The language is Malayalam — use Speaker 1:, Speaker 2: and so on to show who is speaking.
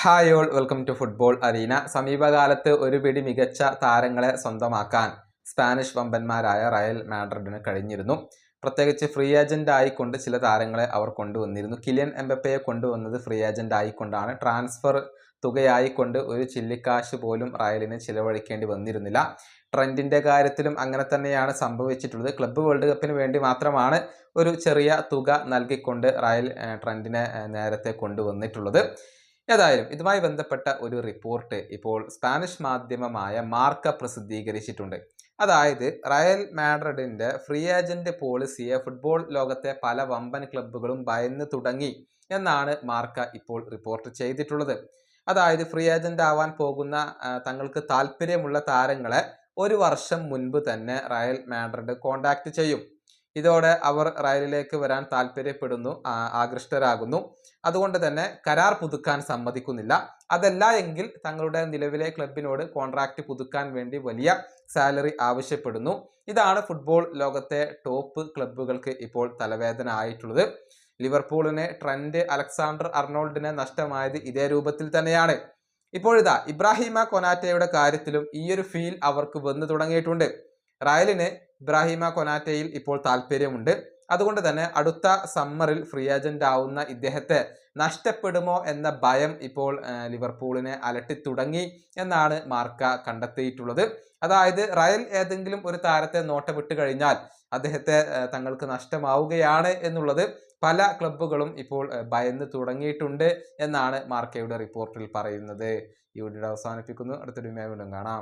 Speaker 1: Hi all welcome to football arena. സമീപകാലത്ത് ഒരു പിടി മികച്ച താരങ്ങളെ സ്വന്തമാക്കാൻ സ്പാനിഷ് വമ്പന്മാരായ റയൽ മാഡ്രിഡിന് കഴിഞ്ഞിരുന്നു. പ്രത്യേകിച്ച് ഫ്രീ ഏജന്റ് ആയിക്കൊണ്ട് ചില താരങ്ങളെ അവർ കൊണ്ടുവന്നിരുന്നു. കിലിയൻ എംബപ്പയെ കൊണ്ടുവന്നത് ഫ്രീ ഏജന്റ് ആയിക്കൊണ്ടാണ്. ട്രാൻസ്ഫർ തുകയായിക്കൊണ്ട് ഒരു ചില്ലിക്കാശ് പോലും റയലിന് ചിലവഴിക്കേണ്ടി വന്നിരുന്നില്ല. ട്രെൻഡിന്റെ കാര്യത്തിലും അങ്ങനെ തന്നെയാണ് സംഭവിച്ചിട്ടുള്ളത്. ക്ലബ്ബ് വേൾഡ് കപ്പിന് വേണ്ടി മാത്രമാണ് ഒരു ചെറിയ തുക നൽകിക്കൊണ്ട് റയൽ ട്രെൻഡിനെ നേരത്തെ കൊണ്ടുവന്നിട്ടുള്ളത്. ഏതായാലും ഇതുമായി ബന്ധപ്പെട്ട ഒരു റിപ്പോർട്ട് ഇപ്പോൾ സ്പാനിഷ് മാധ്യമമായ മാർക്ക പ്രസിദ്ധീകരിച്ചിട്ടുണ്ട്. അതായത് റയൽ മാഡ്രിഡിന്റെ ഫ്രീ ഏജന്റ് പോളിസിയെ ഫുട്ബോൾ ലോകത്തെ പല വമ്പൻ ക്ലബ്ബുകളും ഭയന്ന് തുടങ്ങി എന്നാണ് മാർക്ക ഇപ്പോൾ റിപ്പോർട്ട് ചെയ്തിട്ടുള്ളത്. അതായത് ഫ്രീ ഏജന്റ് ആവാൻ പോകുന്ന തങ്ങൾക്ക് താല്പര്യമുള്ള താരങ്ങളെ ഒരു വർഷം മുൻപ് തന്നെ റയൽ മാഡ്രിഡ് കോണ്ടാക്ട് ചെയ്യും. ഇതോടെ അവർ റയലിലേക്ക് വരാൻ താല്പര്യപ്പെടുന്നു, ആകൃഷ്ടരാകുന്നു. അതുകൊണ്ട് തന്നെ കരാർ പുതുക്കാൻ സമ്മതിക്കുന്നില്ല. അതല്ല എങ്കിൽ തങ്ങളുടെ നിലവിലെ ക്ലബിനോട് കോൺട്രാക്ട് പുതുക്കാൻ വേണ്ടി വലിയ സാലറി ആവശ്യപ്പെടുന്നു. ഇതാണ് ഫുട്ബോൾ ലോകത്തെ ടോപ്പ് ക്ലബ്ബുകൾക്ക് ഇപ്പോൾ തലവേദന ആയിട്ടുള്ളത്. ലിവർപൂളിന് ട്രെന്റ് അലക്സാണ്ടർ അർണോൾഡിനെ നഷ്ടമായത് ഇതേ രൂപത്തിൽ തന്നെയാണ്. ഇപ്പോഴിതാ ഇബ്രാഹിമ കൊനാറ്റയുടെ കാര്യത്തിലും ഈ ഒരു ഫീൽ അവർക്ക് വന്നു തുടങ്ങിയിട്ടുണ്ട്. റയലിന് ഇബ്രാഹിമ കൊനാറ്റയിൽ ഇപ്പോൾ താല്പര്യമുണ്ട്. അതുകൊണ്ട് തന്നെ അടുത്ത സമ്മറിൽ ഫ്രീ ഏജന്റ് ആവുന്ന ഇദ്ദേഹത്തെ നഷ്ടപ്പെടുമോ എന്ന ഭയം ഇപ്പോൾ ലിവർപൂളിനെ അലട്ടി തുടങ്ങി എന്നാണ് മാർക്ക കണ്ടെത്തിയിട്ടുള്ളത്. അതായത് റയൽ ഏതെങ്കിലും ഒരു താരത്തെ നോട്ടമിട്ട് കഴിഞ്ഞാൽ അദ്ദേഹത്തെ തങ്ങൾക്ക് നഷ്ടമാവുകയാണ് എന്നുള്ളത് പല ക്ലബ്ബുകളും ഇപ്പോൾ ഭയന്ന് തുടങ്ങിയിട്ടുണ്ട് എന്നാണ് മാർക്കയുടെ റിപ്പോർട്ടിൽ പറയുന്നത്. ഈ വീഡിയോ അവസാനിപ്പിക്കുന്നു. അടുത്തൊരു വീണ്ടും കാണാം.